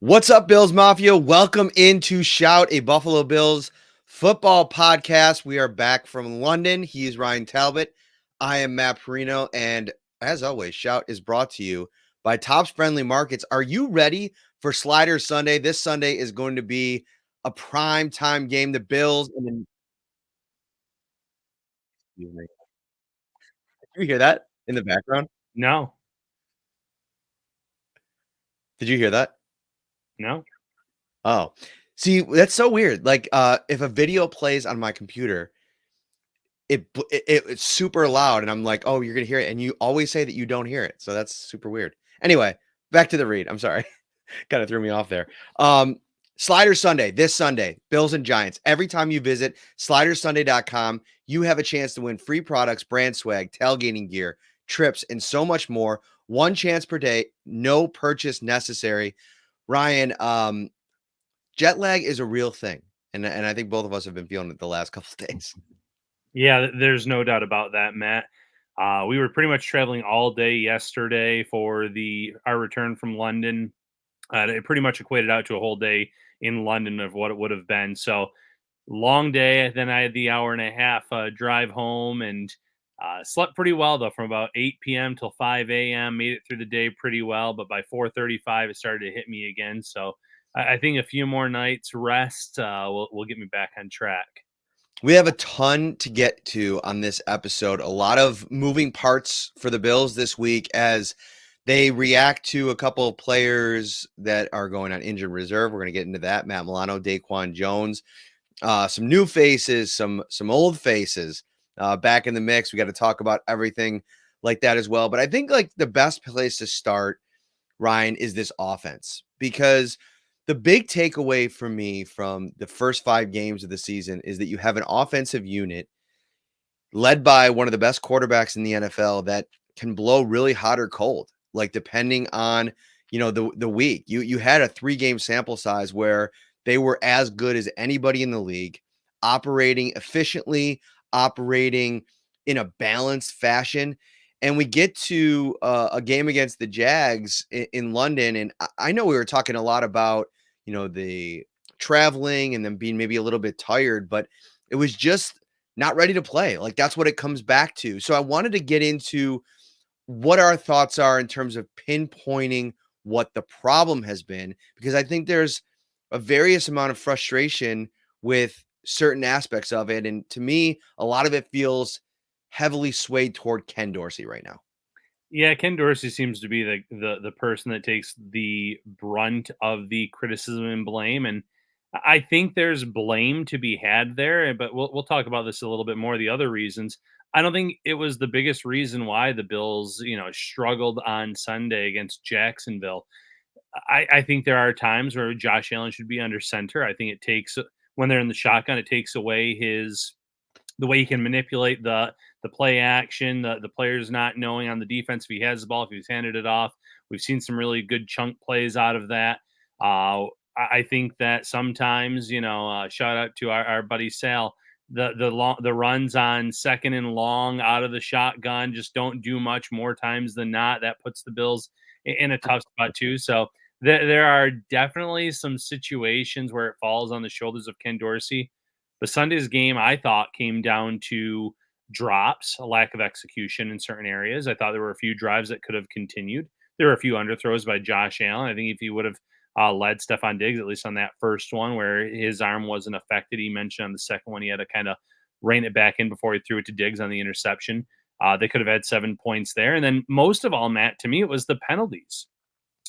What's up, Bills Mafia? Welcome into Shout, a Buffalo Bills football podcast. We are back from London. He is Ryan Talbot. I am Matt Parrino. And as always, Shout is brought to you by Tops Friendly Markets. Are you ready for Slider Sunday? This Sunday is going to be a prime time game. The Bills. Excuse me. Did you hear that in the background? No, Did you hear that? no. Oh, see, that's so weird. Like, if a video plays on my computer, it's super loud, and I'm like, "Oh, you're gonna hear it," and you always say that you don't hear it, so that's super weird. Anyway, back to the read. I'm sorry, kind of threw me off there. Slider Sunday, this Sunday, Bills and Giants. Every time you visit slidersunday.com, you have a chance to win free products, brand swag, tailgating gear, trips, and so much more. One chance per day, no purchase necessary. Ryan, jet lag is a real thing, and I think both of us have been feeling it the last couple of days. Yeah, there's no doubt about that, Matt. We were pretty much traveling all day yesterday for our return from London. It pretty much equated out to a whole day in London of what it would have been. So long day. Then I had the hour and a half drive home and slept pretty well though from about 8 p.m. till 5 a.m. Made it through the day pretty well, but by 4:35 it started to hit me again. So I think a few more nights rest will get me back on track. We have a ton to get to on this episode. A lot of moving parts for the Bills this week as they react to a couple of players that are going on injured reserve. We're going to get into that. Matt Milano, DaQuan Jones, some new faces, some old faces back in the mix. We got to talk about everything like that as well. But I think like the best place to start, Ryan, is this offense, because the big takeaway for me from the first 5 games of the season is that you have an offensive unit led by one of the best quarterbacks in the NFL that can blow really hot or cold, like depending on, the week. You had a 3-game sample size where they were as good as anybody in the league, operating efficiently, operating in a balanced fashion. And we get to a game against the Jags in London, and I know we were talking a lot about, the traveling and them being maybe a little bit tired, but it was just not ready to play. Like that's what it comes back to. So I wanted to get into what our thoughts are in terms of pinpointing what the problem has been, because I think there's a various amount of frustration with certain aspects of it. And to me, a lot of it feels heavily swayed toward Ken Dorsey right now. Yeah, Ken Dorsey seems to be the person that takes the brunt of the criticism and blame, and I think there's blame to be had there. But we'll talk about this a little bit more. The other reasons, I don't think it was the biggest reason why the Bills, struggled on Sunday against Jacksonville. I think there are times where Josh Allen should be under center. I think it takes when they're in the shotgun, it takes away the way he can manipulate the play action, the players not knowing on the defense if he has the ball, if he's handed it off. We've seen some really good chunk plays out of that. I think that sometimes, shout out to our buddy Sal, the runs on second and long out of the shotgun just don't do much more times than not. That puts the Bills in a tough spot too. So there are definitely some situations where it falls on the shoulders of Ken Dorsey. But Sunday's game, I thought, came down to drops, a lack of execution in certain areas. I thought there were a few drives that could have continued. There were a few underthrows by Josh Allen. I think if he would have led Stephon Diggs, at least on that first one where his arm wasn't affected, he mentioned on the second one he had to kind of rein it back in before he threw it to Diggs on the interception. They could have had 7 points there. And then most of all, Matt, to me, it was the penalties.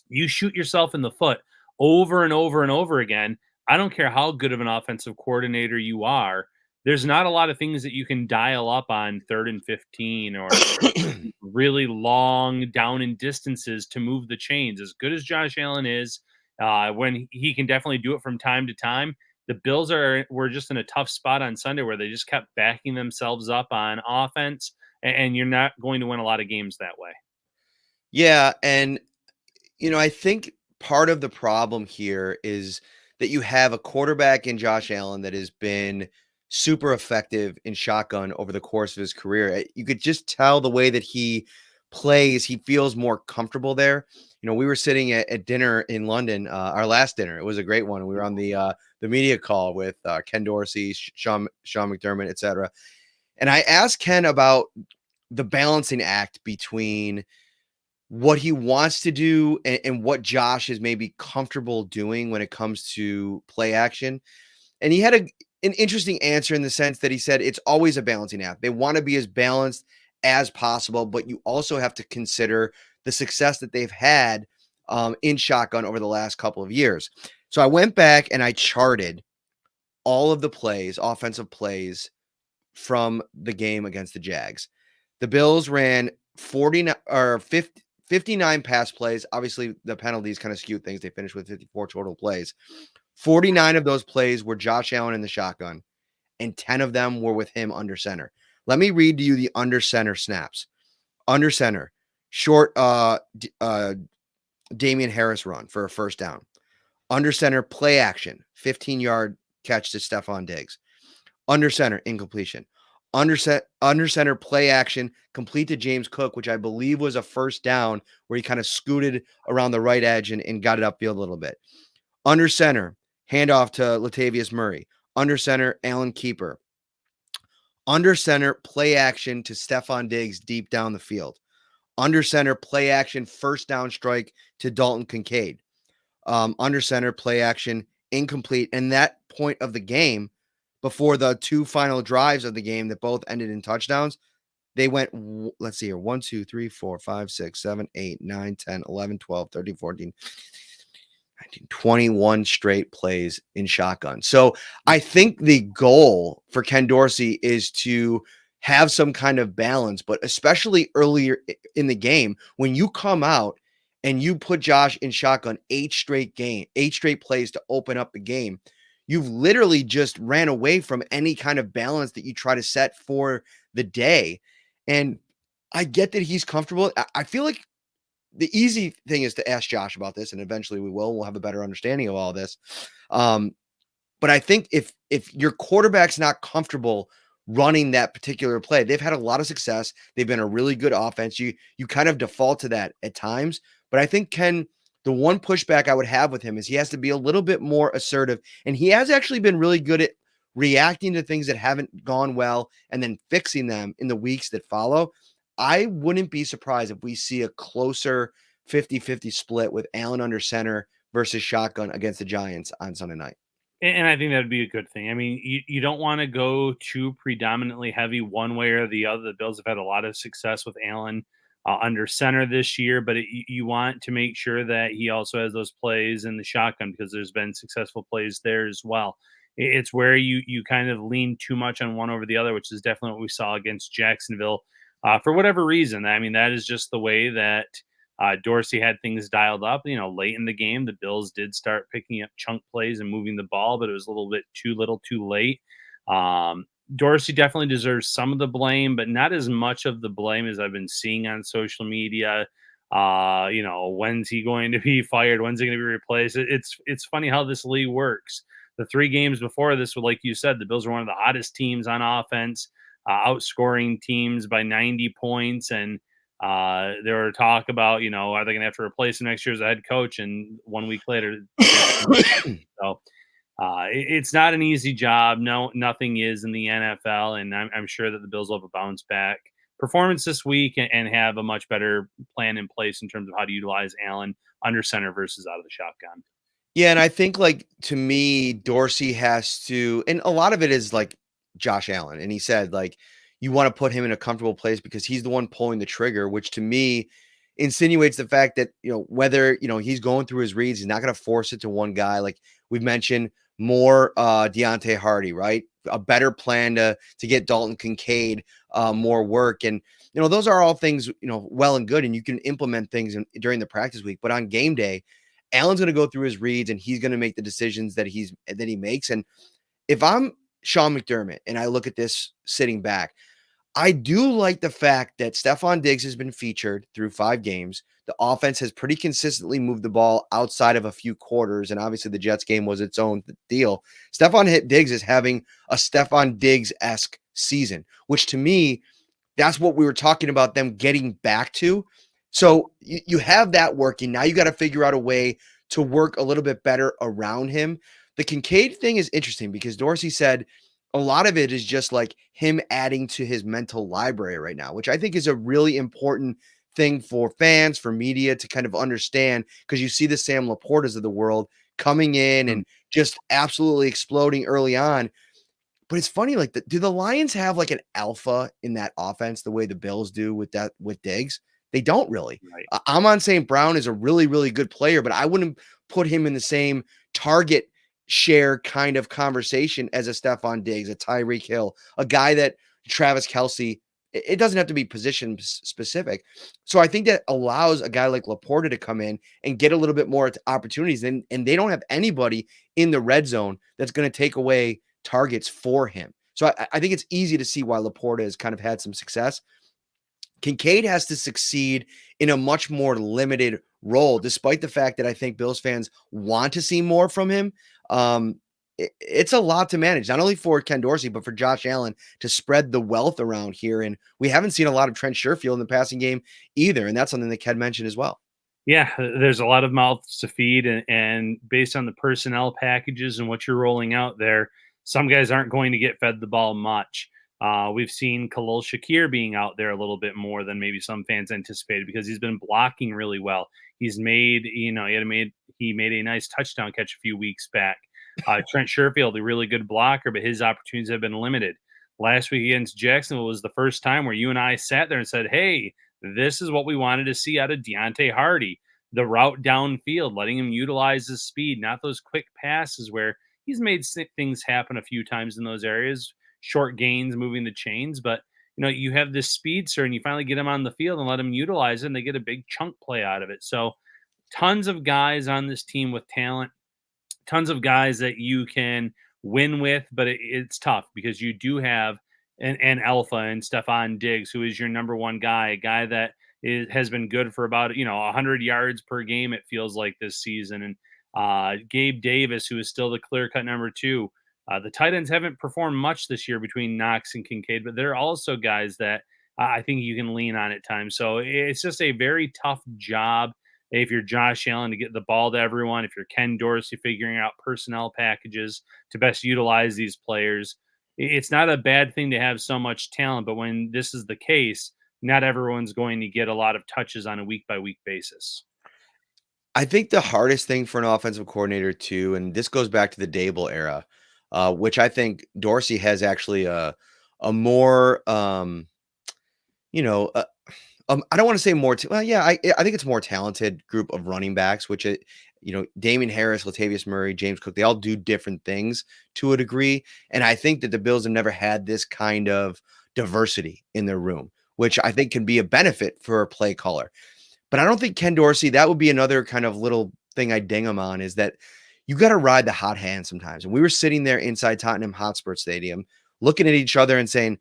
You shoot yourself in the foot over and over and over again. I don't care how good of an offensive coordinator you are. There's not a lot of things that you can dial up on 3rd and 15 or really long down in distances to move the chains. As good as Josh Allen is, when he can definitely do it from time to time, the Bills were just in a tough spot on Sunday where they just kept backing themselves up on offense, and you're not going to win a lot of games that way. Yeah. And, I think part of the problem here is that you have a quarterback in Josh Allen that has been super effective in shotgun over the course of his career. You could just tell the way that he plays, he feels more comfortable there. we were sitting at dinner in London, our last dinner. It was a great one. We were on the media call with Ken Dorsey, Sean McDermott, etc. And I asked Ken about the balancing act between what he wants to do and what Josh is maybe comfortable doing when it comes to play action. And he had an interesting answer in the sense that he said it's always a balancing act. They want to be as balanced as possible, but you also have to consider the success that they've had in shotgun over the last couple of years. So I went back and I charted all of the plays, offensive plays from the game against the Jags. The Bills ran 49 or 50, 59 pass plays. Obviously, the penalties kind of skewed things. They finished with 54 total plays. 49 of those plays were Josh Allen in the shotgun, and 10 of them were with him under center. Let me read to you the under center snaps. Under center, short Damian Harris run for a first down. Under center, play action, 15-yard catch to Stephon Diggs. Under center, incompletion. Under center, play action, complete to James Cook, which I believe was a first down where he kind of scooted around the right edge and got it upfield a little bit. Under center, handoff to Latavius Murray. Under center, Allen Keeper. Under center, play action to Stephon Diggs deep down the field. Under center, play action, first down strike to Dalton Kincaid. Under center, play action, incomplete. And that point of the game, before the two final drives of the game that both ended in touchdowns, they went, let's see here, 1, 2, 3, 4, 5, 6, 7, 8, 9, 10, 11, 12, 13, 14, 19, 21 straight plays in shotgun. So I think the goal for Ken Dorsey is to have some kind of balance, but especially earlier in the game, when you come out and you put Josh in shotgun 8 straight plays to open up the game, you've literally just ran away from any kind of balance that you try to set for the day. And I get that he's comfortable. I feel like the easy thing is to ask Josh about this, and eventually we'll have a better understanding of all this. But I think if your quarterback's not comfortable running that particular play, they've had a lot of success. They've been a really good offense. You kind of default to that at times. But I think the one pushback I would have with him is he has to be a little bit more assertive. And he has actually been really good at reacting to things that haven't gone well and then fixing them in the weeks that follow. I wouldn't be surprised if we see a closer 50-50 split with Allen under center versus shotgun against the Giants on Sunday night. And I think that'd be a good thing. I mean, you don't want to go too predominantly heavy one way or the other. The Bills have had a lot of success with Allen under center this year, but you want to make sure that he also has those plays in the shotgun because there's been successful plays there as well. It's where you kind of lean too much on one over the other, which is definitely what we saw against Jacksonville. For whatever reason, I mean, that is just the way that Dorsey had things dialed up. Late in the game, the Bills did start picking up chunk plays and moving the ball, but it was a little bit too little too late. Dorsey definitely deserves some of the blame, but not as much of the blame as I've been seeing on social media. When's he going to be fired? When's he going to be replaced? It's funny how this league works. The 3 games before this, like you said, the Bills were one of the hottest teams on offense, outscoring teams by 90 points. And there were talk about, are they going to have to replace him next year as a head coach? And 1 week later, so it's not an easy job. No, nothing is in the NFL. And I'm sure that the Bills will have a bounce back performance this week and have a much better plan in place in terms of how to utilize Allen under center versus out of the shotgun. Yeah, and I think, to me, Dorsey has to, and a lot of it is Josh Allen. And he said, you want to put him in a comfortable place because he's the one pulling the trigger, which to me insinuates the fact that, whether, he's going through his reads, he's not going to force it to one guy. Like we've mentioned, more Deontay Hardy, right? A better plan to get Dalton Kincaid more work. And, those are all things, well and good. And you can implement things during the practice week. But on game day, Allen's going to go through his reads and he's going to make the decisions that he makes. And if I'm Sean McDermott and I look at this sitting back, I do like the fact that Stephon Diggs has been featured through 5 games. The offense has pretty consistently moved the ball outside of a few quarters, and obviously the Jets game was its own deal. Stephon Diggs is having a Stephon Diggs-esque season, which to me, that's what we were talking about them getting back to. So you have that working. Now you got to figure out a way to work a little bit better around him. The Kincaid thing is interesting because Dorsey said a lot of it is just like him adding to his mental library right now, which I think is a really important thing for fans, for media to kind of understand, because you see the Sam Laportas of the world coming in Mm, and just absolutely exploding early on. But it's funny, like, do the Lions have like an alpha in that offense the way the Bills do with that with Diggs? They don't really. right. Amon St. Brown is a really, really good player, but I wouldn't put him in the same target share kind of conversation as a Stephon Diggs, a Tyreek Hill, a guy that Travis Kelsey. It doesn't have to be position specific. So I think that allows a guy like Laporta to come in and get a little bit more opportunities. And they don't have anybody in the red zone that's going to take away targets for him. So I think it's easy to see why Laporta has kind of had some success. Kincaid has to succeed in a much more limited role, despite the fact that I think Bills fans want to see more from him. It's a lot to manage, not only for Ken Dorsey, but for Josh Allen to spread the wealth around here. And we haven't seen a lot of Trent Sherfield in the passing game either. And that's something that Ken mentioned as well. Yeah, there's a lot of mouths to feed, and based on the personnel packages and what you're rolling out there, some guys aren't going to get fed the ball much. We've seen Khalil Shakir being out there a little bit more than maybe some fans anticipated because he's been blocking really well. He's made, he made a nice touchdown catch a few weeks back. Trent Sherfield, a really good blocker, but his opportunities have been limited. Last week against Jacksonville was the first time where you and I sat there and said, "Hey, this is what we wanted to see out of Deontay Hardy, the route downfield, letting him utilize his speed, not those quick passes where he's made things happen a few times in those areas, short gains, moving the chains. But, you have this speedster and you finally get him on the field and let him utilize it and they get a big chunk play out of it. So, tons of guys on this team with talent, tons of guys that you can win with, but it's tough because you do have an alpha and Stephon Diggs, who is your number one guy, a guy that has been good for about 100 yards per game. It feels like this season, and Gabe Davis, who is still the clear cut number two. The tight ends haven't performed much this year between Knox and Kincaid, but they're also guys that I think you can lean on at times. So it's just a very tough job if you're Josh Allen to get the ball to everyone, if you're Ken Dorsey figuring out personnel packages to best utilize these players. It's not a bad thing to have so much talent, but when this is the case, not everyone's going to get a lot of touches on a week by week basis. I think the hardest thing for an offensive coordinator too, and this goes back to the Dable era, which I think Dorsey has actually a more you know, I don't want to say more. Well, yeah, I think it's more talented group of running backs, which Damian Harris, Latavius Murray, James Cook, they all do different things to a degree, and I think that the Bills have never had this kind of diversity in their room, which I think can be a benefit for a play caller. But I don't think Ken Dorsey, that would be another kind of little thing I ding him on, is that you got to ride the hot hand sometimes. And we were sitting there inside Tottenham Hotspur Stadium looking at each other and saying,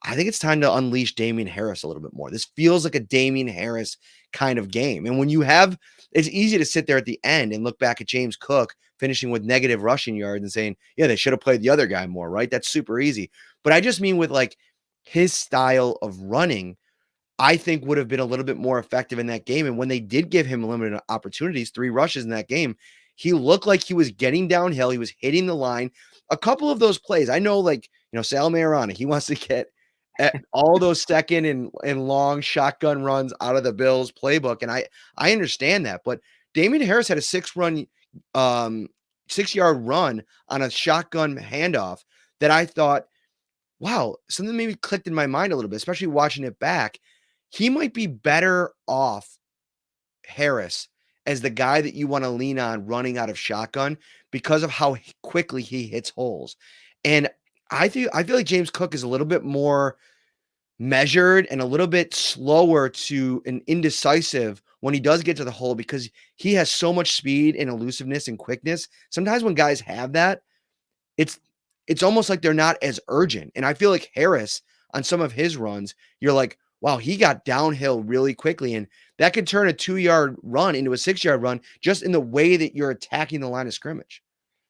I think it's time to unleash Damian Harris a little bit more. This feels like a Damian Harris kind of game. And when you have, it's easy to sit there at the end and look back at James Cook finishing with negative rushing yards and saying, yeah, they should have played the other guy more, right? That's super easy. But I just mean with like his style of running, I think would have been a little bit more effective in that game. And when they did give him limited opportunities, 3 rushes in that game, he looked like he was getting downhill. He was hitting the line. A couple of those plays, I know, like, Sal Mayorana, he wants to get at all those second and long shotgun runs out of the Bills playbook. And I understand that. But Damian Harris had a 6-yard run on a shotgun handoff that I thought, wow, something maybe clicked in my mind a little bit, especially watching it back. He might be better off, Harris, as the guy that you want to lean on running out of shotgun because of how quickly he hits holes. And I feel like James Cook is a little bit more measured and a little bit slower to and indecisive when he does get to the hole because he has so much speed and elusiveness and quickness. Sometimes when guys have that, it's it's almost like they're not as urgent. And I feel like Harris on some of his runs, you're like, wow, he got downhill really quickly. And that could turn a 2-yard run into a 6-yard run just in the way that you're attacking the line of scrimmage.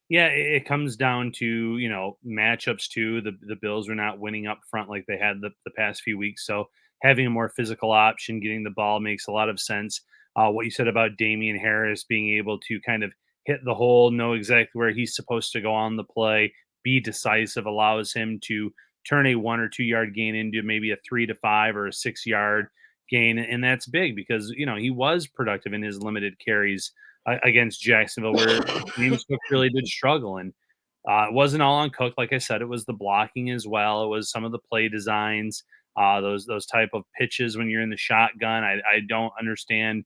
Yeah, it comes down to matchups too. The Bills are not winning up front like they had the past few weeks, so having a more physical option, getting the ball makes a lot of sense. What you said about Damian Harris being able to kind of hit the hole, know exactly where he's supposed to go on the play, be decisive, allows him to turn a 1 or 2 yard gain into maybe a 3 to 5 or a 6 yard gain. And that's big because, he was productive in his limited carries against Jacksonville, where James Cook really did struggle. And it wasn't all on Cook. Like I said, it was the blocking as well. It was some of the play designs, those type of pitches when you're in the shotgun. I don't understand,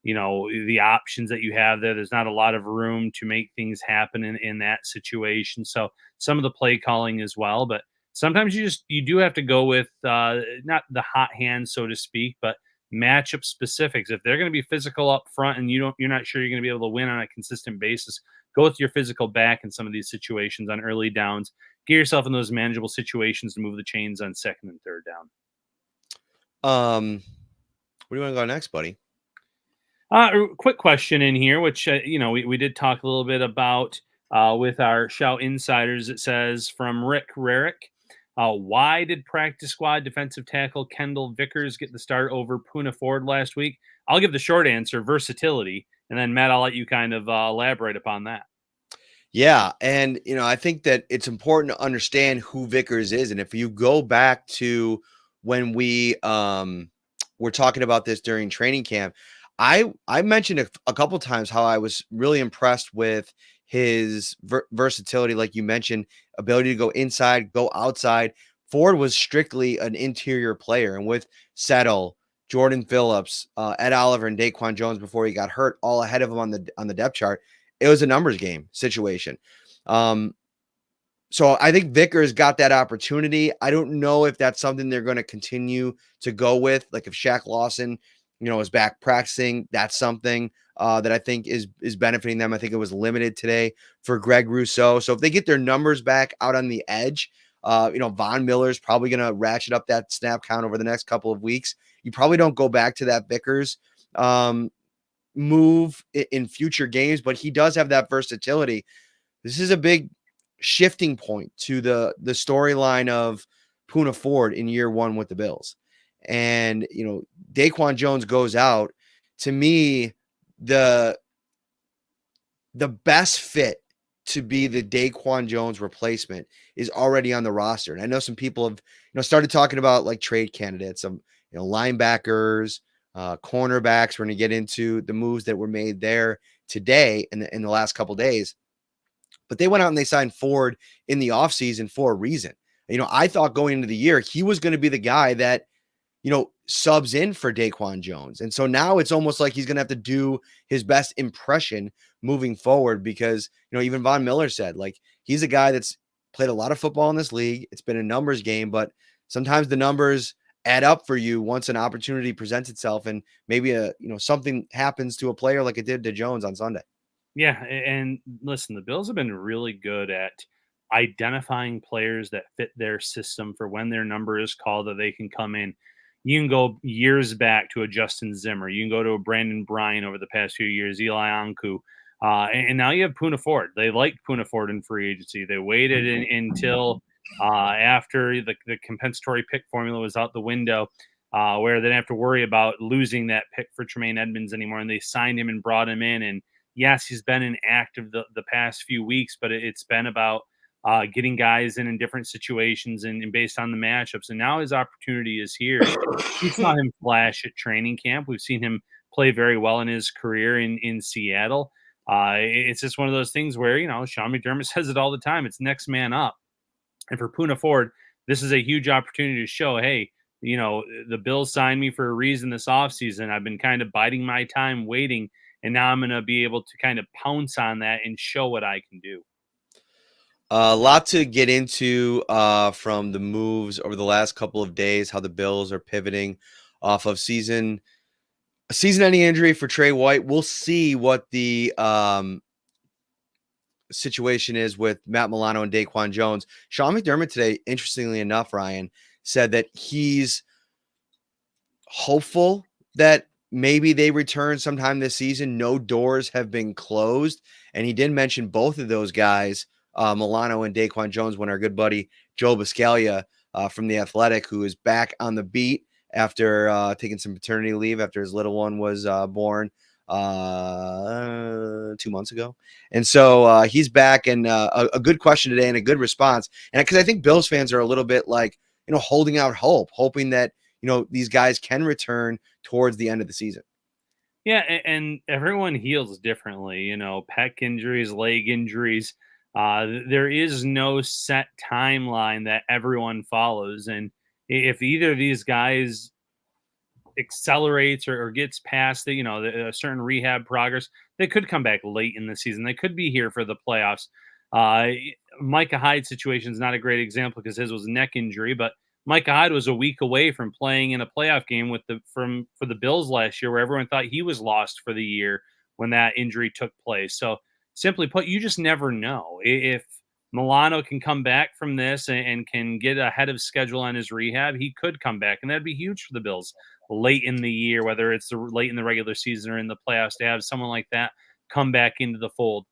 the options that you have there. There's not a lot of room to make things happen in that situation. So some of the play calling as well, but sometimes you do have to go with not the hot hand, so to speak, but matchup specifics. If they're going to be physical up front and you're not sure you're going to be able to win on a consistent basis, go with your physical back in some of these situations on early downs. Get yourself in those manageable situations to move the chains on second and third down. Where do you want to go next, buddy? Quick question in here, which we did talk a little bit about with our Shout Insiders. It says from Rick Rarick, why did practice squad defensive tackle Kendall Vickers get the start over Poona Ford last week? I'll give the short answer: versatility, and then Matt, I'll let you kind of elaborate upon that. Yeah, and I think that it's important to understand who Vickers is, and if you go back to when we were talking about this during training camp, I mentioned a couple times how I was really impressed with his versatility, like you mentioned, ability to go inside, go outside. Ford was strictly an interior player, and with Settle, Jordan Phillips, Ed Oliver, and DaQuan Jones before he got hurt, all ahead of him on the depth chart, it was a numbers game situation. So I think Vickers got that opportunity. I don't know if that's something they're going to continue to go with. Like if Shaq Lawson, is back practicing, that's something that I think is benefiting them. I think it was limited today for Greg Rousseau. So if they get their numbers back out on the edge, Von Miller's probably going to ratchet up that snap count over the next couple of weeks. You probably don't go back to that Vickers move in future games, but he does have that versatility. This is a big shifting point to the storyline of Poona Ford in year one with the Bills. And, DaQuan Jones goes out. To me, the best fit to be the DaQuan Jones replacement is already on the roster. And I know some people have, started talking about like trade candidates, some, linebackers, cornerbacks. We're going to get into the moves that were made there today in the last couple of days. But they went out and they signed Ford in the offseason for a reason. I thought going into the year, he was going to be the guy that, subs in for DaQuan Jones. And so now it's almost like he's going to have to do his best impression moving forward because, even Von Miller said, like, he's a guy that's played a lot of football in this league. It's been a numbers game, but sometimes the numbers add up for you once an opportunity presents itself and maybe something happens to a player like it did to Jones on Sunday. Yeah, and listen, the Bills have been really good at identifying players that fit their system for when their number is called that they can come in. You can go years back to a Justin Zimmer. You can go to a Brandon Bryan over the past few years, Eli Anku. And now you have Poona Ford. They liked Poona Ford in free agency. They waited until after the compensatory pick formula was out the window, where they didn't have to worry about losing that pick for Tremaine Edmonds anymore. And they signed him and brought him in. And yes, he's been inactive the past few weeks, but it's been about getting guys in different situations and based on the matchups. And now his opportunity is here. We saw him flash at training camp. We've seen him play very well in his career in Seattle. It's just one of those things where, Sean McDermott says it all the time. It's next man up. And for Poona Ford, this is a huge opportunity to show, hey, the Bills signed me for a reason this offseason. I've been kind of biding my time waiting, and now I'm going to be able to kind of pounce on that and show what I can do. A lot to get into from the moves over the last couple of days, how the Bills are pivoting off of season-ending injury for Trey White. We'll see what the situation is with Matt Milano and DaQuan Jones. Sean McDermott today, interestingly enough, Ryan, said that he's hopeful that maybe they return sometime this season. No doors have been closed. And he did mention both of those guys, Milano and DaQuan Jones, when our good buddy Joe Buscaglia from The Athletic, who is back on the beat after taking some paternity leave after his little one was born 2 months ago. And so he's back, and a good question today and a good response. And because I think Bills fans are a little bit like, holding out hope, hoping that, these guys can return towards the end of the season. Yeah, and everyone heals differently. Pec injuries, leg injuries. There is no set timeline that everyone follows, and if either of these guys accelerates or gets past a certain rehab progress, they could come back late in the season. They could be here for the playoffs. Uh, Micah Hyde's situation is not a great example because his was a neck injury, but Micah Hyde was a week away from playing in a playoff game for the Bills last year, where everyone thought he was lost for the year when that injury took place. So simply put, you just never know if Milano can come back from this and can get ahead of schedule on his rehab. He could come back, and that'd be huge for the Bills late in the year, whether it's late in the regular season or in the playoffs, to have someone like that come back into the fold.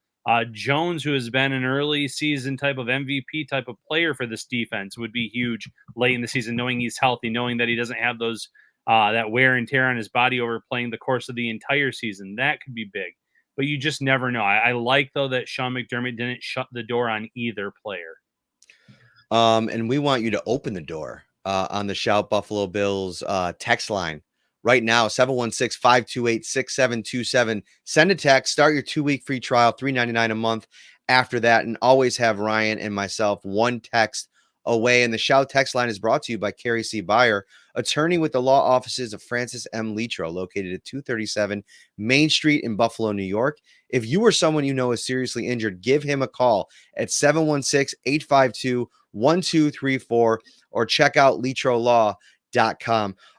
Jones, who has been an early season type of MVP type of player for this defense, would be huge late in the season, knowing he's healthy, knowing that he doesn't have those that wear and tear on his body over playing the course of the entire season. That could be big, but you just never know. I like though that Sean McDermott didn't shut the door on either player. And we want you to open the door on the Shout Buffalo Bills text line right now, 716-528-6727. Send a text, start your 2-week free trial, $3.99 a month after that, and always have Ryan and myself one text away. And the Shout text line is brought to you by Carrie C. Byer, attorney with the law offices of Francis M. Litro, located at 237 Main Street in Buffalo, New York. If you or someone you know is seriously injured, give him a call at 716-852-1234 or check out litrolaw.com.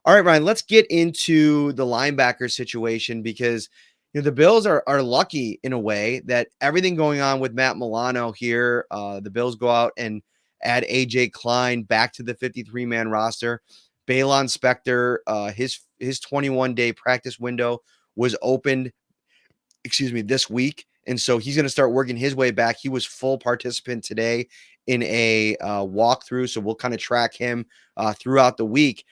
All right, Ryan, let's get into the linebacker situation because the Bills are lucky in a way that everything going on with Matt Milano here, the Bills go out and add AJ Klein back to the 53-man roster. Balon Spector, his 21-day practice window was opened, this week. And so he's going to start working his way back. He was full participant today in a walkthrough. So we'll kind of track him throughout the week.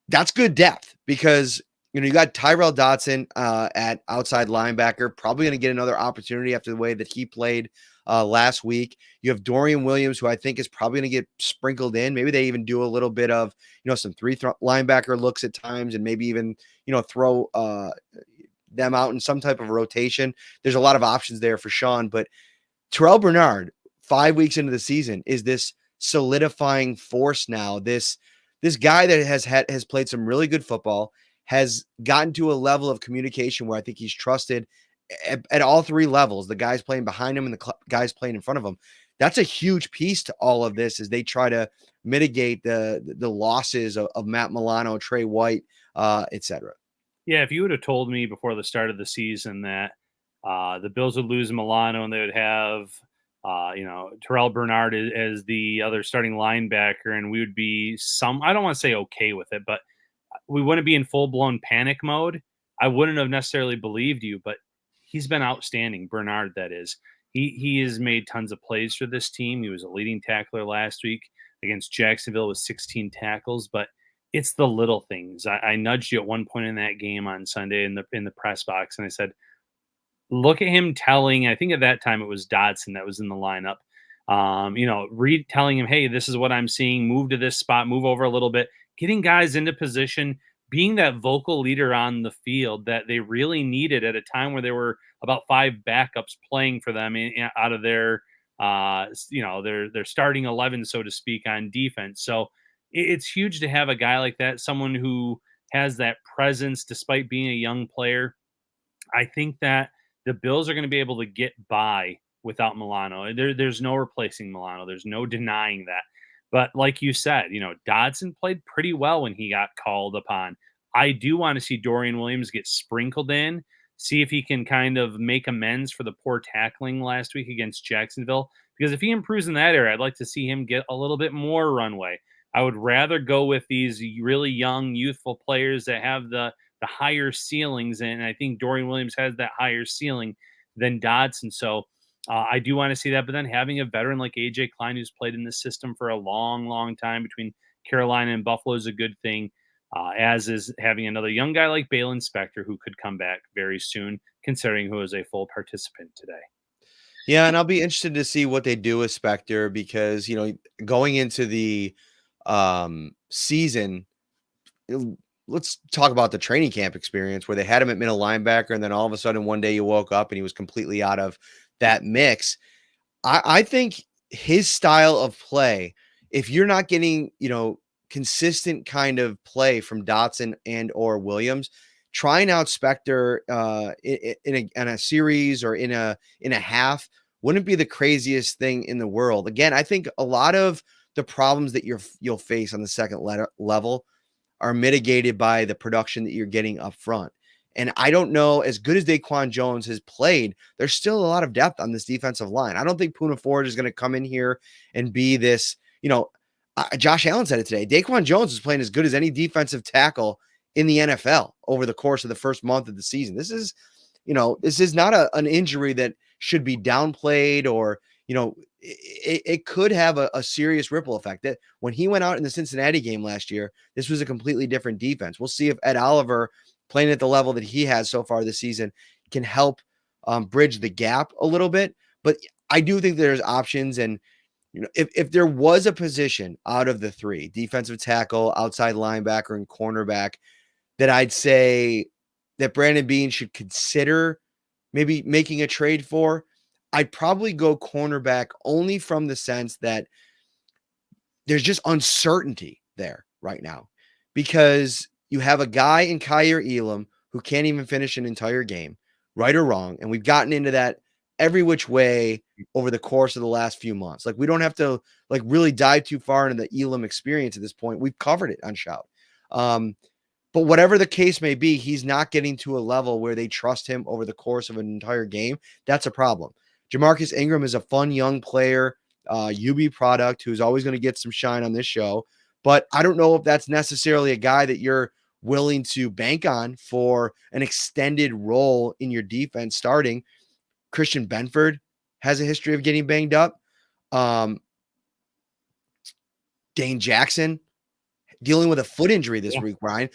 That's good depth because, you got Tyrell Dodson at outside linebacker, probably going to get another opportunity after the way that he played last week. You have Dorian Williams, who I think is probably going to get sprinkled in. Maybe they even do a little bit of, some linebacker looks at times and maybe even, throw them out in some type of rotation. There's a lot of options there for Sean, but Terrell Bernard, 5 weeks into the season, is this solidifying force now. This guy that has played some really good football, has gotten to a level of communication where I think he's trusted at all three levels. The guys playing behind him and the guys playing in front of him. That's a huge piece to all of this as they try to mitigate the losses of Matt Milano, Trey White, etc. Yeah, if you would have told me before the start of the season that the Bills would lose Milano and they would have, Terrell Bernard as the other starting linebacker, and we would be I don't want to say okay with it, but we wouldn't be in full blown panic mode, I wouldn't have necessarily believed you. But he's been outstanding, Bernard. That is, he has made tons of plays for this team. He was a leading tackler last week against Jacksonville with 16 tackles, but it's the little things. I nudged you at one point in that game on Sunday in the press box, and I said, look at him telling, I think at that time it was Dodson that was in the lineup. Telling him, hey, this is what I'm seeing. Move to this spot, move over a little bit, getting guys into position, being that vocal leader on the field that they really needed at a time where there were about 5 backups playing for them out of their starting 11, so to speak, on defense. So it's huge to have a guy like that, someone who has that presence despite being a young player. I think that the Bills are going to be able to get by without Milano. There's no replacing Milano. There's no denying that. But like you said, Dodson played pretty well when he got called upon. I do want to see Dorian Williams get sprinkled in, see if he can kind of make amends for the poor tackling last week against Jacksonville. Because if he improves in that area, I'd like to see him get a little bit more runway. I would rather go with these really young, youthful players that have the higher ceilings, and I think Dorian Williams has that higher ceiling than Dodson. So I do want to see that. But then having a veteran like AJ Klein, who's played in the system for a long, long time between Carolina and Buffalo, is a good thing. as is having another young guy like Balin Spector who could come back very soon, considering who is a full participant today. Yeah, and I'll be interested to see what they do with Spectre because, going into the season, l- let's talk about the training camp experience where they had him at middle linebacker, and then all of a sudden one day you woke up and he was completely out of that mix. I think his style of play, if you're not getting, consistent kind of play from Dotson and or Williams, trying out Spectre in a series or in a half wouldn't be the craziest thing in the world. Again, I think a lot of the problems that you'll face on the second level are mitigated by the production that you're getting up front. And I don't know, as good as DaQuan Jones has played, there's still a lot of depth on this defensive line. I don't think Poona Ford is going to come in here and be this, Josh Allen said it today. DaQuan Jones is playing as good as any defensive tackle in the NFL over the course of the first month of the season. This is not an injury that should be downplayed or, it could have a serious ripple effect. That when he went out in the Cincinnati game last year, this was a completely different defense. We'll see if Ed Oliver, playing at the level that he has so far this season, can help bridge the gap a little bit. But I do think there's options. And, if there was a position out of the three, defensive tackle, outside linebacker, and cornerback, that I'd say that Brandon Beane should consider maybe making a trade for, I'd probably go cornerback only from the sense that there's just uncertainty there right now because you have a guy in Kyer Elam who can't even finish an entire game, right or wrong. And we've gotten into that every which way over the course of the last few months. Like, we don't have to really dive too far into the Elam experience at this point. We've covered it on Shout. But whatever the case may be, he's not getting to a level where they trust him over the course of an entire game. That's a problem. Jamarcus Ingram is a fun young player, UB product who's always going to get some shine on this show. But I don't know if that's necessarily a guy that you're willing to bank on for an extended role in your defense starting. Christian Benford has a history of getting banged up. Dane Jackson dealing with a foot injury this week, Brian.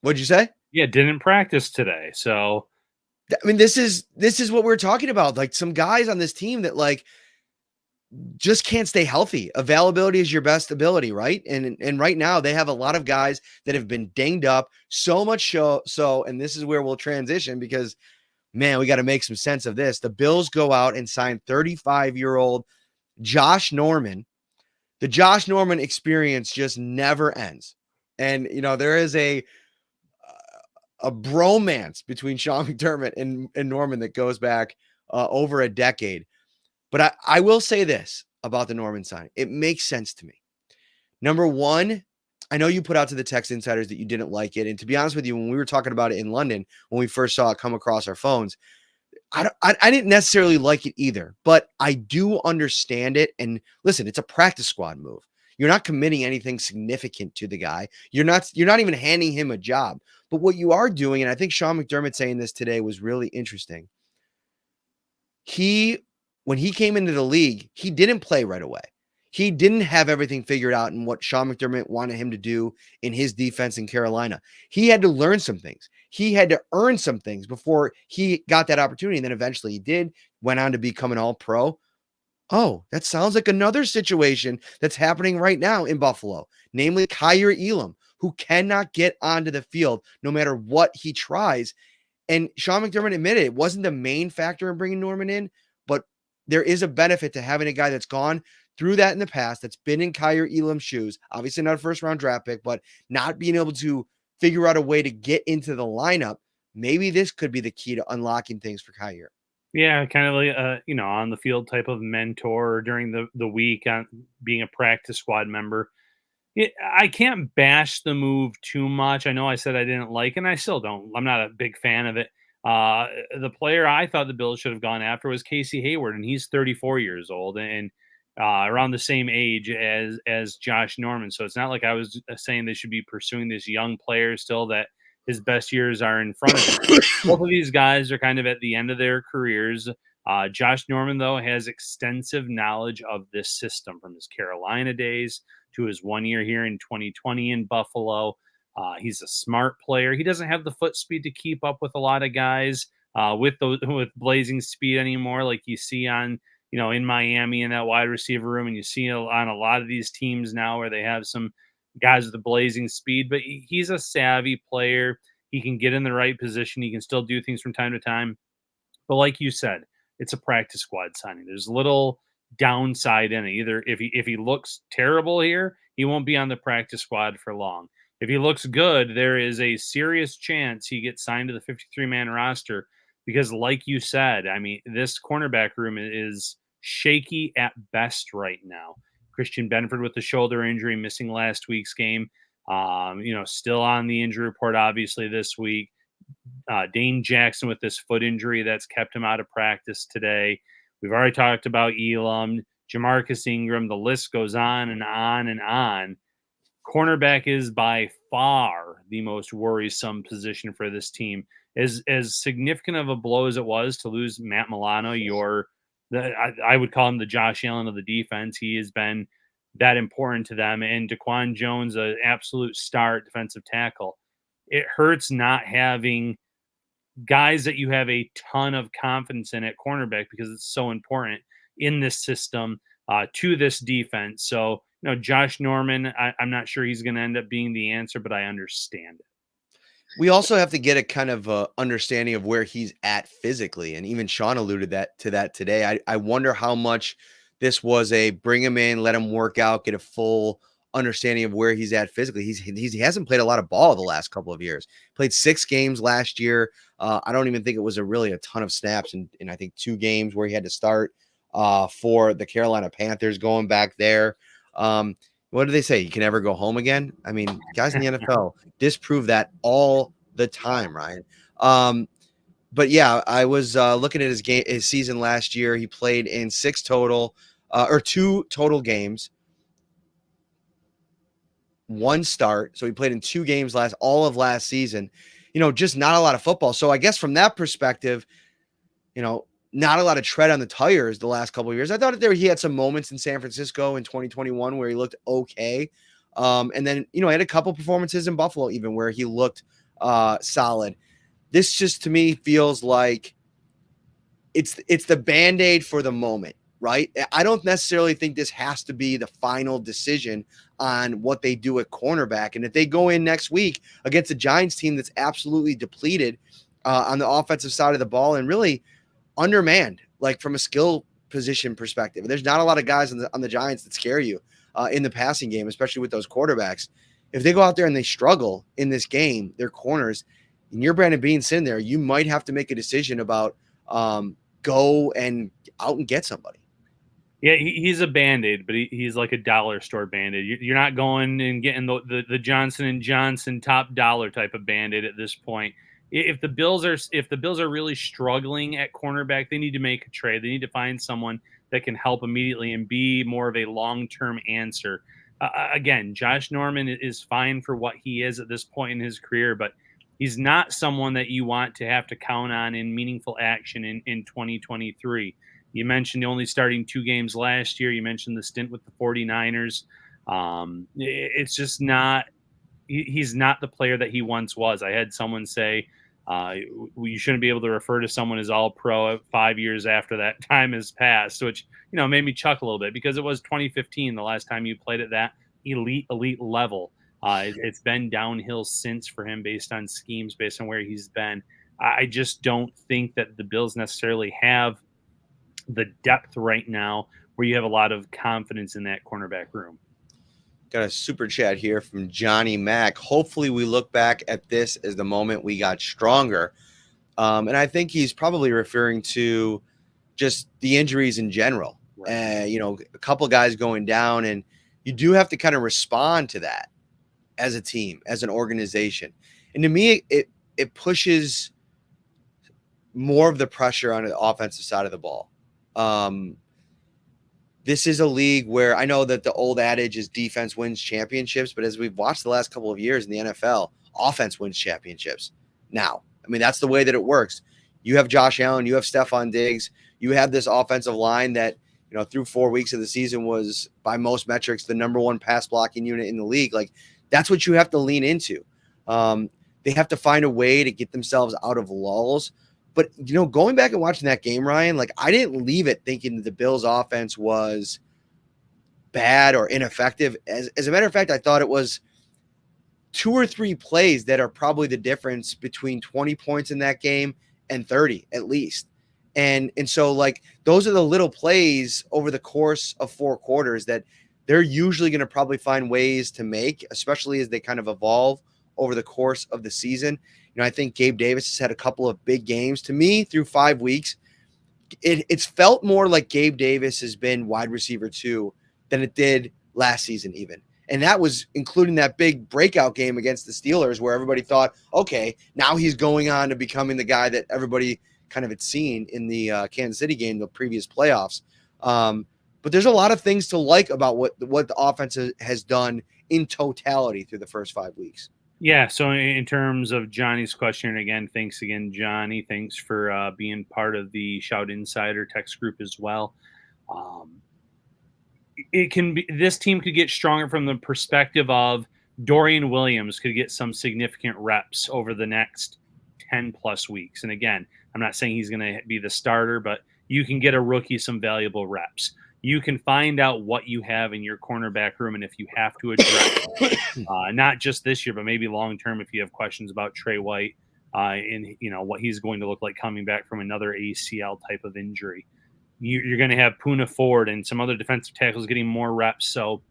What'd you say? Yeah, didn't practice today. So, I mean, this is what we're talking about. Like, some guys on this team that just can't stay healthy. Availability is your best ability, right? And right now they have a lot of guys that have been dinged up so much so, and this is where we'll transition because, man, we got to make some sense of this. The Bills go out and sign 35-year-old Josh Norman. The Josh Norman experience just never ends. And, there is a bromance between Sean McDermott and Norman that goes back over a decade. But I will say this about the Norman sign. It makes sense to me. Number one, I know you put out to the text insiders that you didn't like it. And to be honest with you, when we were talking about it in London, when we first saw it come across our phones, I didn't necessarily like it either, but I do understand it. And listen, it's a practice squad move. You're not committing anything significant to the guy. You're not even handing him a job. But what you are doing, and I think Sean McDermott saying this today was really interesting. When he came into the league, he didn't play right away. He didn't have everything figured out in what Sean McDermott wanted him to do in his defense in Carolina. He had to learn some things. He had to earn some things before he got that opportunity. And then eventually he did, went on to become an all-pro. Oh, that sounds like another situation that's happening right now in Buffalo, namely Kyer Elam, who cannot get onto the field no matter what he tries. And Sean McDermott admitted it wasn't the main factor in bringing Norman in, but there is a benefit to having a guy that's gone through that in the past, that's been in Kyer Elam's shoes, obviously not a first-round draft pick, but not being able to figure out a way to get into the lineup. Maybe this could be the key to unlocking things for Kyer. Yeah, kind of like on the field type of mentor during the week, on being a practice squad member. I can't bash the move too much. I know I said I didn't like, and I still don't. I'm not a big fan of it. The player I thought the Bills should have gone after was Casey Hayward, and he's 34 years old and around the same age as Josh Norman. So it's not like I was saying they should be pursuing this young player still, that his best years are in front of him. Both of these guys are kind of at the end of their careers. Josh Norman, though, has extensive knowledge of this system from his Carolina days, to his 1 year here in 2020 in Buffalo. He's a smart player. He doesn't have the foot speed to keep up with a lot of guys with blazing speed anymore, like you see on in Miami in that wide receiver room, and you see on a lot of these teams now where they have some guys with the blazing speed. But he's a savvy player. He can get in the right position. He can still do things from time to time. But like you said, it's a practice squad signing. There's little downside in it. Either if he looks terrible here, he won't be on the practice squad for long. If he looks good, there is a serious chance he gets signed to the 53-man roster because, like you said, I mean, this cornerback room is shaky at best right now. Christian Benford with the shoulder injury, missing last week's game. Still on the injury report, obviously, this week. Dane Jackson with this foot injury that's kept him out of practice today. We've already talked about Elam, Jamarcus Ingram. The list goes on and on and on. Cornerback is by far the most worrisome position for this team. As significant of a blow as it was to lose Matt Milano, I would call him the Josh Allen of the defense. He has been that important to them. And DaQuan Jones, an absolute star at defensive tackle. It hurts not having guys that you have a ton of confidence in at cornerback because it's so important in this system to this defense. So, Josh Norman, I'm not sure he's going to end up being the answer, but I understand it. We also have to get a kind of understanding of where he's at physically. And even Sean alluded to that today. I wonder how much this was a bring him in, let him work out, get a full understanding of where he's at physically. He hasn't played a lot of ball the last couple of years. Played 6 games last year. I don't even think it was a ton of snaps in I think 2 games where he had to start for the Carolina Panthers going back there. What do they say? You can never go home again. I mean, guys in the NFL disprove that all the time, Ryan. But yeah, I was looking at his season last year. He played in 2 total games, 1 start. So he played in 2 games all of last season. Just not a lot of football. So I guess from that perspective, not a lot of tread on the tires the last couple of years. I thought he had some moments in San Francisco in 2021 where he looked okay. And then, had a couple performances in Buffalo even where he looked solid. This just to me feels like it's the Band-Aid for the moment, right? I don't necessarily think this has to be the final decision on what they do at cornerback. And if they go in next week against a Giants team that's absolutely depleted on the offensive side of the ball and really undermanned, like from a skill position perspective. There's not a lot of guys on the Giants that scare you in the passing game, especially with those quarterbacks. If they go out there and they struggle in this game, their corners, and you're Brandon Beane sitting there, you might have to make a decision about go and out and get somebody. Yeah, he's a Band-Aid, but he's like a dollar store Band-Aid. You're not going and getting the Johnson & Johnson top dollar type of Band-Aid at this point. If the Bills are really struggling at cornerback, they need to make a trade. They need to find someone that can help immediately and be more of a long-term answer. Again, Josh Norman is fine for what he is at this point in his career, but he's not someone that you want to have to count on in meaningful action in 2023. You mentioned only starting 2 games last year. You mentioned the stint with the 49ers. It's just not – he's not the player that he once was. I had someone say you shouldn't be able to refer to someone as all-pro 5 years after that time has passed, which, made me chuckle a little bit because it was 2015 the last time you played at that elite level. It's been downhill since for him based on schemes, based on where he's been. I just don't think that the Bills necessarily have the depth right now where you have a lot of confidence in that cornerback room. Got a super chat here from Johnny Mack. Hopefully we look back at this as the moment we got stronger. And I think he's probably referring to just the injuries in general. Right. A couple guys going down, and you do have to kind of respond to that as a team, as an organization. And to me, it pushes more of the pressure on the offensive side of the ball. This is a league where I know that the old adage is defense wins championships, but as we've watched the last couple of years in the NFL, offense wins championships now. I mean, that's the way that it works. You have Josh Allen, you have Stephon Diggs, you have this offensive line that, through 4 weeks of the season was by most metrics the number one pass blocking unit in the league. Like, that's what you have to lean into. They have to find a way to get themselves out of lulls. But, going back and watching that game, Ryan, like, I didn't leave it thinking that the Bills offense was bad or ineffective. As a matter of fact, I thought it was 2 or 3 plays that are probably the difference between 20 points in that game and 30 at least. And so, like, those are the little plays over the course of 4 quarters that they're usually going to probably find ways to make, especially as they kind of evolve over the course of the season. I think Gabe Davis has had a couple of big games. To me, through 5 weeks, it's felt more like Gabe Davis has been wide receiver 2 than it did last season even. And that was including that big breakout game against the Steelers where everybody thought, okay, now he's going on to becoming the guy that everybody kind of had seen in the Kansas City game, the previous playoffs. But there's a lot of things to like about what the offense has done in totality through the first 5 weeks. Yeah, so in terms of Johnny's question, and again, thanks again, Johnny. Thanks for being part of the Shout Insider text group as well. This team could get stronger from the perspective of Dorian Williams could get some significant reps over the next 10 plus weeks. And again, I'm not saying he's going to be the starter, but you can get a rookie some valuable reps. You can find out what you have in your cornerback room, and if you have to address not just this year, but maybe long term, if you have questions about Trey White and what he's going to look like coming back from another ACL type of injury. You're going to have Puna Ford and some other defensive tackles getting more reps. So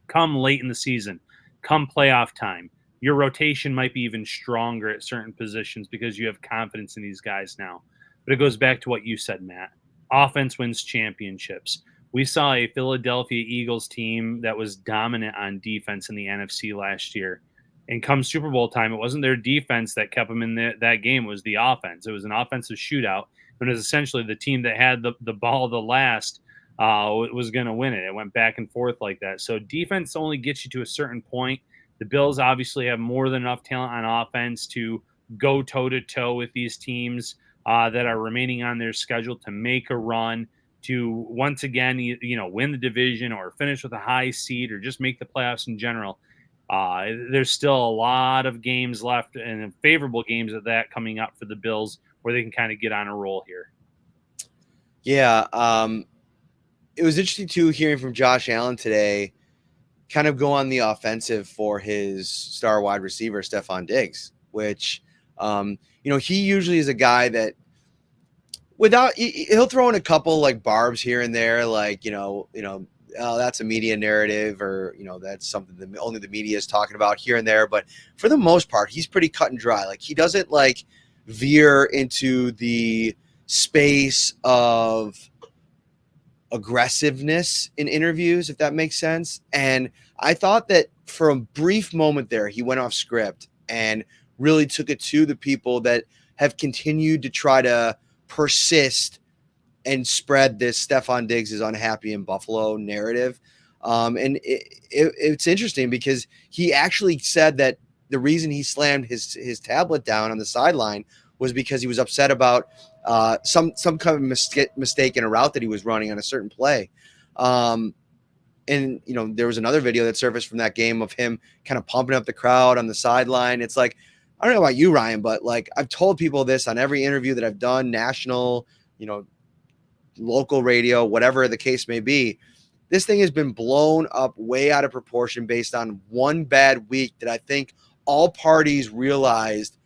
come late in the season, come playoff time, your rotation might be even stronger at certain positions because you have confidence in these guys now. But it goes back to what you said, Matt. Offense wins championships. We saw a Philadelphia Eagles team that was dominant on defense in the NFC last year. And come Super Bowl time, it wasn't their defense that kept them in that game. It was the offense. It was an offensive shootout. It was essentially the team that had the ball the last was going to win it. It went back and forth like that. So defense only gets you to a certain point. The Bills obviously have more than enough talent on offense to go toe-to-toe with these teams that are remaining on their schedule to make a run, to once again, win the division or finish with a high seed or just make the playoffs in general. There's still a lot of games left and favorable games at that coming up for the Bills where they can kind of get on a roll here. Yeah. It was interesting too, hearing from Josh Allen today, kind of go on the offensive for his star wide receiver, Stephon Diggs, which, he usually is a guy that he'll throw in a couple like barbs here and there, like, that's a media narrative, or, that's something that only the media is talking about here and there. But for the most part, he's pretty cut and dry. Like, he doesn't like veer into the space of aggressiveness in interviews, if that makes sense. And I thought that for a brief moment there, he went off script and really took it to the people that have continued to try to persist and spread this Stephon Diggs is unhappy in Buffalo narrative. And it's interesting because he actually said that the reason he slammed his tablet down on the sideline was because he was upset about some kind of mistake in a route that he was running on a certain play. And, there was another video that surfaced from that game of him kind of pumping up the crowd on the sideline. It's like, I don't know about you, Ryan, but like, I've told people this on every interview that I've done, national, local radio, whatever the case may be. This thing has been blown up way out of proportion based on one bad week that I think all parties realized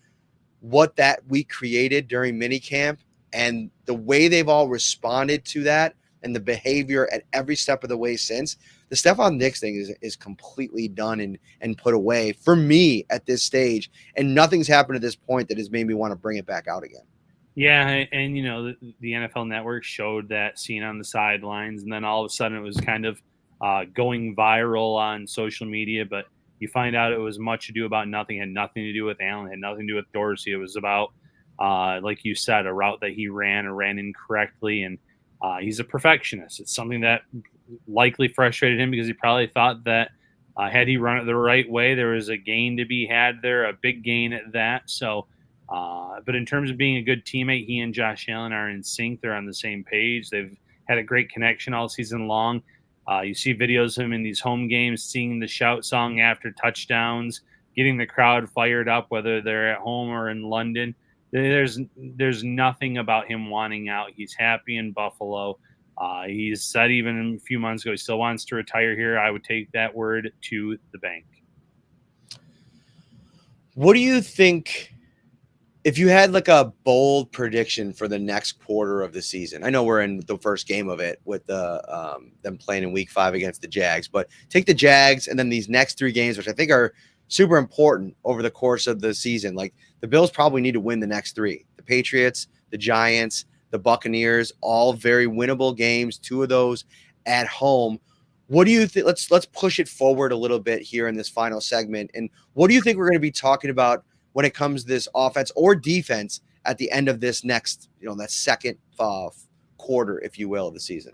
what that week created during minicamp, and the way they've all responded to that and the behavior at every step of the way since. The Stephon Diggs thing is completely done and put away for me at this stage, and nothing's happened at this point that has made me want to bring it back out again. Yeah, and the NFL Network showed that scene on the sidelines, and then all of a sudden it was kind of going viral on social media, but you find out it was much ado about nothing. It had nothing to do with Allen, had nothing to do with Dorsey. It was about, like you said, a route that he ran incorrectly, and he's a perfectionist. It's something that likely frustrated him because he probably thought that had he run it the right way, there was a gain to be had there, a big gain at that. So, but in terms of being a good teammate, he and Josh Allen are in sync. They're on the same page. They've had a great connection all season long. You see videos of him in these home games, singing the shout song after touchdowns, getting the crowd fired up, whether they're at home or in London. There's nothing about him wanting out. He's happy in Buffalo. He's said even a few months ago he still wants to retire here. I would take that word to the bank. What do you think if you had like a bold prediction for the next quarter of the season? I know we're in the first game of it with them playing in week 5 against the Jags, but take the Jags and then these next 3 games, which I think are super important over the course of the season. Like the Bills probably need to win the next 3. The Patriots, the Giants, the Buccaneers, all very winnable games, 2 of those at home. What do you think? Let's push it forward a little bit here in this final segment. And what do you think we're going to be talking about when it comes to this offense or defense at the end of this next, that second quarter, if you will, of the season?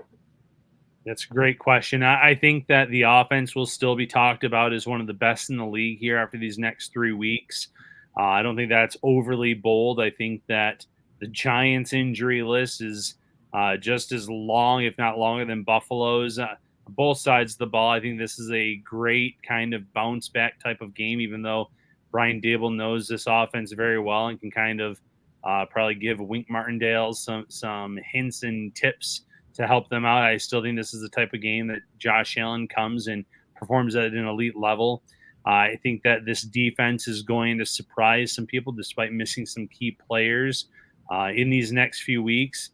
That's a great question. I think that the offense will still be talked about as one of the best in the league here after these next 3 weeks. I don't think that's overly bold. I think that the Giants' injury list is just as long, if not longer, than Buffalo's. Both sides of the ball. I think this is a great kind of bounce back type of game, even though Brian Dable knows this offense very well and can kind of probably give Wink Martindale some hints and tips to help them out. I still think this is the type of game that Josh Allen comes and performs at an elite level. I think that this defense is going to surprise some people despite missing some key players in these next few weeks.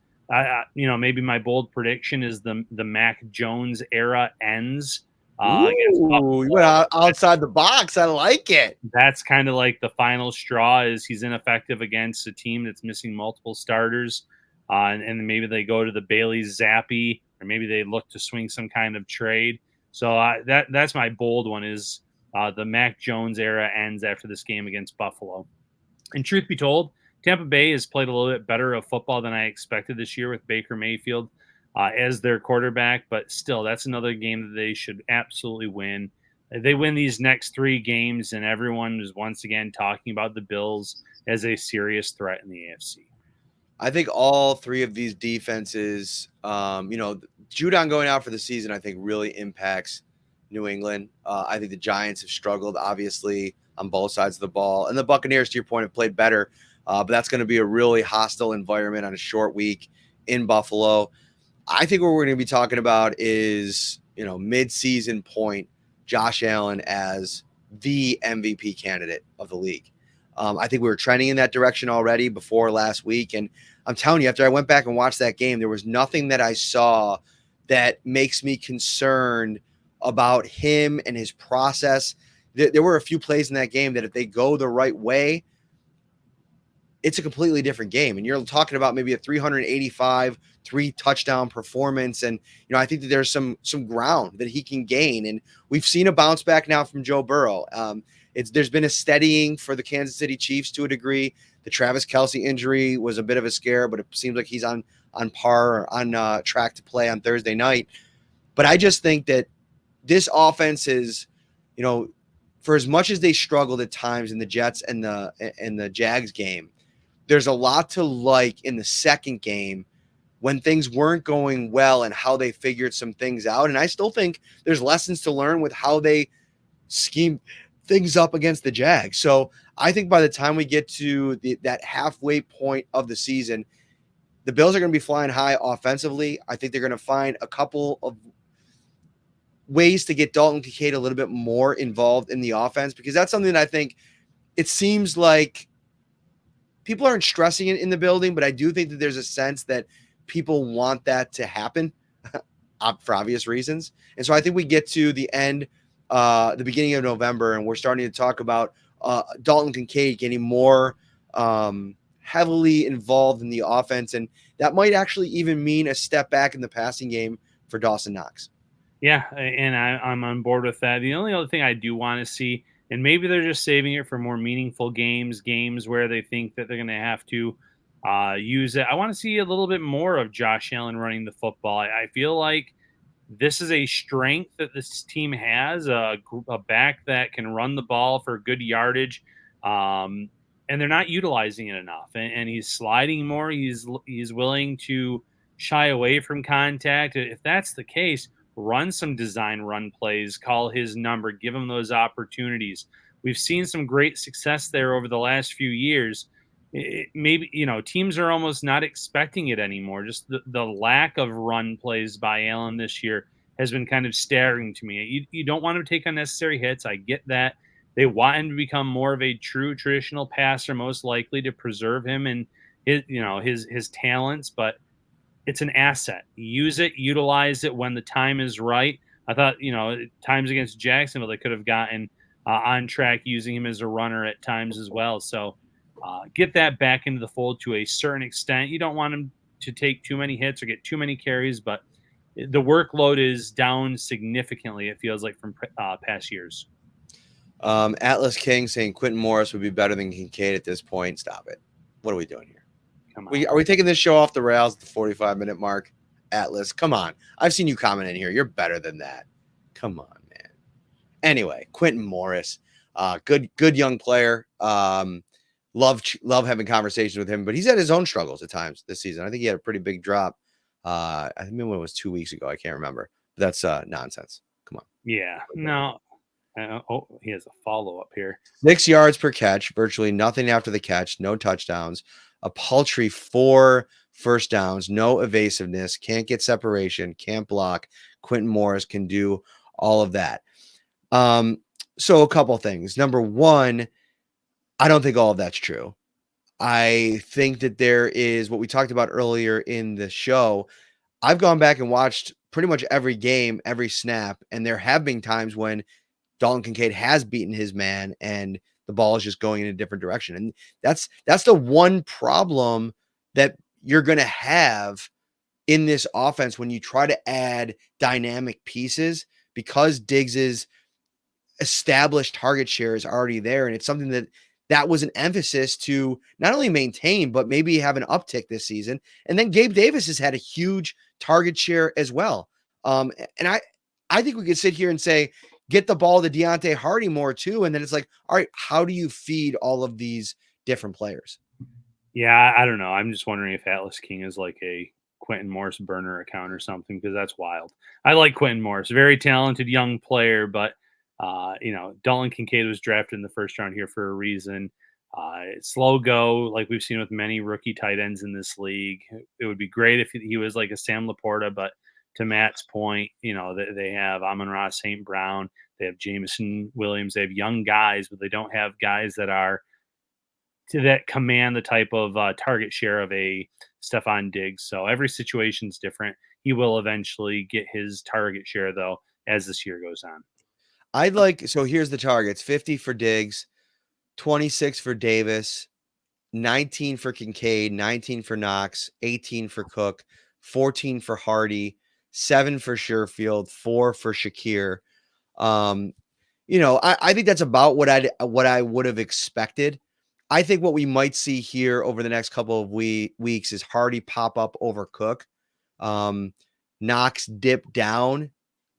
Maybe my bold prediction is the Mac Jones era ends. You went outside the box. I like it. That's kind of like the final straw. Is he's ineffective against a team that's missing multiple starters, and maybe they go to the Bailey Zappi, or maybe they look to swing some kind of trade. So that's my bold one. Is the Mac Jones era ends after this game against Buffalo. And truth be told, Tampa Bay has played a little bit better of football than I expected this year with Baker Mayfield as their quarterback. But still, that's another game that they should absolutely win. They win these next 3 games, and everyone is once again talking about the Bills as a serious threat in the AFC. I think all 3 of these defenses, Judon going out for the season, I think really impacts New England. I think the Giants have struggled, obviously, on both sides of the ball. And the Buccaneers, to your point, have played better. But that's going to be a really hostile environment on a short week in Buffalo. I think what we're going to be talking about is, mid-season point, Josh Allen as the MVP candidate of the league. I think we were trending in that direction already before last week. And I'm telling you, after I went back and watched that game, there was nothing that I saw that makes me concerned about him and his process. There were a few plays in that game that if they go the right way, it's a completely different game. And you're talking about maybe a 385, 3-touchdown performance. And, I think that there's some ground that he can gain. And we've seen a bounce back now from Joe Burrow. There's been a steadying for the Kansas City Chiefs to a degree. The Travis Kelce injury was a bit of a scare, but it seems like he's on par, on track to play on Thursday night. But I just think that this offense is, for as much as they struggled at times in the Jets and the Jags game, there's a lot to like in the second game when things weren't going well and how they figured some things out. And I still think there's lessons to learn with how they scheme things up against the Jags. So I think by the time we get to that halfway point of the season, the Bills are going to be flying high offensively. I think they're going to find a couple of ways to get Dalton Kincaid a little bit more involved in the offense, because that's something that I think it seems like people aren't stressing it in the building, but I do think that there's a sense that people want that to happen for obvious reasons. And so I think we get to the end, the beginning of November, and we're starting to talk about Dalton Kincaid getting more heavily involved in the offense. And that might actually even mean a step back in the passing game for Dawson Knox. Yeah, and I'm on board with that. The only other thing I do want to see, and maybe they're just saving it for more meaningful games where they think that they're going to have to use it. I want to see a little bit more of Josh Allen running the football. I feel like this is a strength that this team has, a back that can run the ball for good yardage, and they're not utilizing it enough. And he's sliding more. He's willing to shy away from contact. If that's the case, run some design run plays, call his number, give him those opportunities. We've seen some great success there over the last few years. Maybe, teams are almost not expecting it anymore. Just the lack of run plays by Allen this year has been kind of staggering to me. You don't want him to take unnecessary hits. I get that. They want him to become more of a true traditional passer, most likely to preserve him and his talents, but it's an asset. Use it, utilize it when the time is right. I thought, times against Jacksonville, they could have gotten on track using him as a runner at times as well. So get that back into the fold to a certain extent. You don't want him to take too many hits or get too many carries, but the workload is down significantly, it feels like, from past years. Atlas King saying Quentin Morris would be better than Kincaid at this point. Stop it. What are we doing here? Are we taking this show off the rails at the 45-minute mark? Atlas, come on. I've seen you comment in here. You're better than that. Come on, man. Anyway, Quentin Morris, good young player. Love having conversations with him, but he's had his own struggles at times this season. I think he had a pretty big drop. I think when it was 2 weeks ago. I can't remember. But that's nonsense. Come on. Yeah. No. He has a follow-up here. 6 yards per catch, virtually nothing after the catch, no touchdowns. A paltry 4 first downs, no evasiveness, can't get separation, can't block. Quentin Morris can do all of that. So a couple things. Number one, I don't think all of that's true. I think that there is what we talked about earlier in the show. I've gone back and watched pretty much every game, every snap, and there have been times when Dalton Kincaid has beaten his man and the ball is just going in a different direction. And that's the one problem that you're going to have in this offense when you try to add dynamic pieces, because Diggs's established target share is already there. And it's something that was an emphasis to not only maintain, but maybe have an uptick this season. And then Gabe Davis has had a huge target share as well. And I think we could sit here and say, get the ball to Deontay Hardy more too. And then it's like, all right, how do you feed all of these different players? Yeah, I don't know. I'm just wondering if Atlas King is like a Quentin Morris burner account or something, because that's wild. I like Quentin Morris, very talented young player, but Dalton Kincaid was drafted in the first round here for a reason. Slow go, like we've seen with many rookie tight ends in this league. It would be great if he was like a Sam Laporta, but to Matt's point, they have Amon-Ra St. Brown, they have Jameson Williams, they have young guys, but they don't have guys that command the type of target share of a Stephon Diggs. So every situation's different. He will eventually get his target share, though, as this year goes on. So here's the targets: 50 for Diggs, 26 for Davis, 19 for Kincaid, 19 for Knox, 18 for Cook, 14 for Hardy, 7 for Sherfield, 4 for Shakir. I think that's about what I would have expected. I think what we might see here over the next couple of weeks is Hardy pop up over Cook. Knox dip down,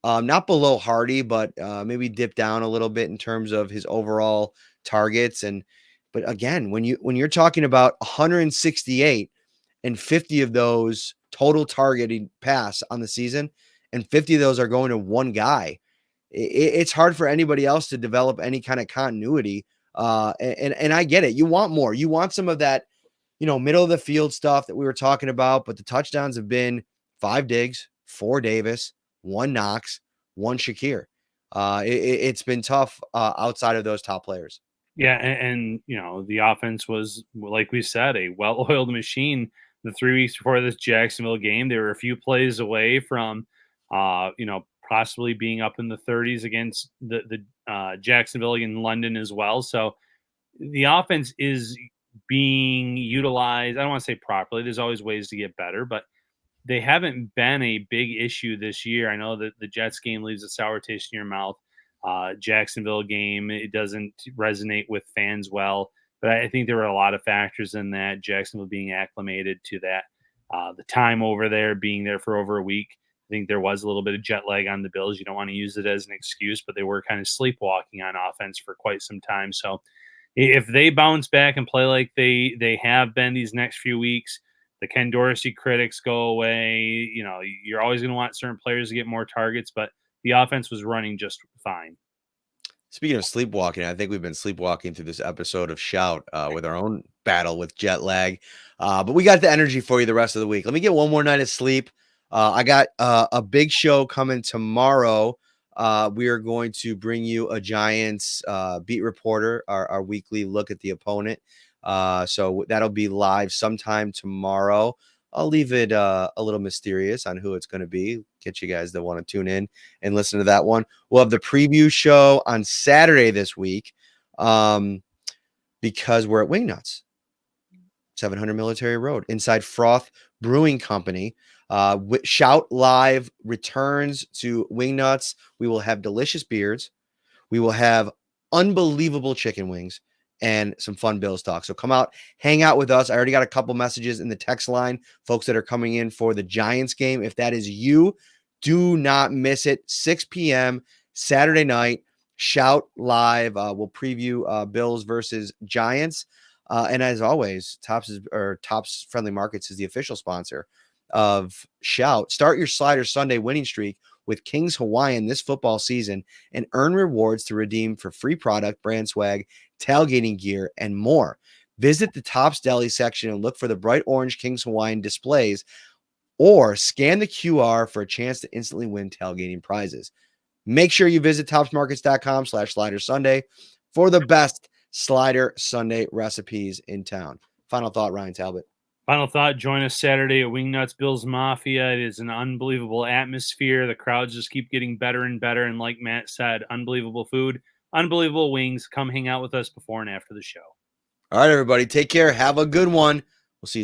not below Hardy, but maybe dip down a little bit in terms of his overall targets. But again, when you're talking about 168 and 50 of those total targeting pass on the season, and 50 of those are going to one guy, it's hard for anybody else to develop any kind of continuity. And I get it. You want more. You want some of that, middle of the field stuff that we were talking about. But the touchdowns have been 5 Diggs, 4 Davis, 1 Knox, 1 Shakir. It's been tough outside of those top players. Yeah, and the offense was, like we said, a well-oiled machine. The 3 weeks before this Jacksonville game, they were a few plays away from, possibly being up in the 30s against the Jacksonville in London as well. So the offense is being utilized. I don't want to say properly. There's always ways to get better, but they haven't been a big issue this year. I know that the Jets game leaves a sour taste in your mouth. Jacksonville game, it doesn't resonate with fans well, but I think there were a lot of factors in that. Jacksonville being acclimated to that, the time over there, being there for over a week. I think there was a little bit of jet lag on the Bills. You don't want to use it as an excuse, but they were kind of sleepwalking on offense for quite some time. So if they bounce back and play like they have been these next few weeks, the Ken Dorsey critics go away. You know, you're always going to want certain players to get more targets, but the offense was running just fine. Speaking of sleepwalking, I think we've been sleepwalking through this episode of Shout with our own battle with jet lag. But we got the energy for you the rest of the week. Let me get one more night of sleep. I got a big show coming tomorrow. We are going to bring you a Giants beat reporter, our weekly look at the opponent. So that'll be live sometime tomorrow. I'll leave it a little mysterious on who it's going to be. Get you guys that want to tune in and listen to that one. We'll have the preview show on Saturday this week because we're at Wingnuts, 700 Military Road, inside Froth Brewing Company. Shout Live returns to Wingnuts. We will have delicious beers. We will have unbelievable chicken wings and some fun Bills talk. So come out, hang out with us. I already got a couple messages in the text line, folks that are coming in for the Giants game. If that is you, do not miss it. 6 p.m. Saturday night, Shout Live. We'll preview Bills versus Giants. And as always, Tops Friendly Markets is the official sponsor of Shout. Start your Slider Sunday winning streak with King's Hawaiian this football season and earn rewards to redeem for free product, brand swag, tailgating gear, and more. Visit the Tops Deli section and look for the bright orange King's Hawaiian displays or scan the QR for a chance to instantly win tailgating prizes. Make sure you visit topsmarkets.com/Slider Sunday for the best Slider Sunday recipes in town. Final thought, Ryan Talbot. Final thought, join us Saturday at Wingnuts Bills Mafia. It is an unbelievable atmosphere. The crowds just keep getting better and better. And like Matt said, unbelievable food, unbelievable wings. Come hang out with us before and after the show. All right, everybody. Take care. Have a good one. We'll see you soon.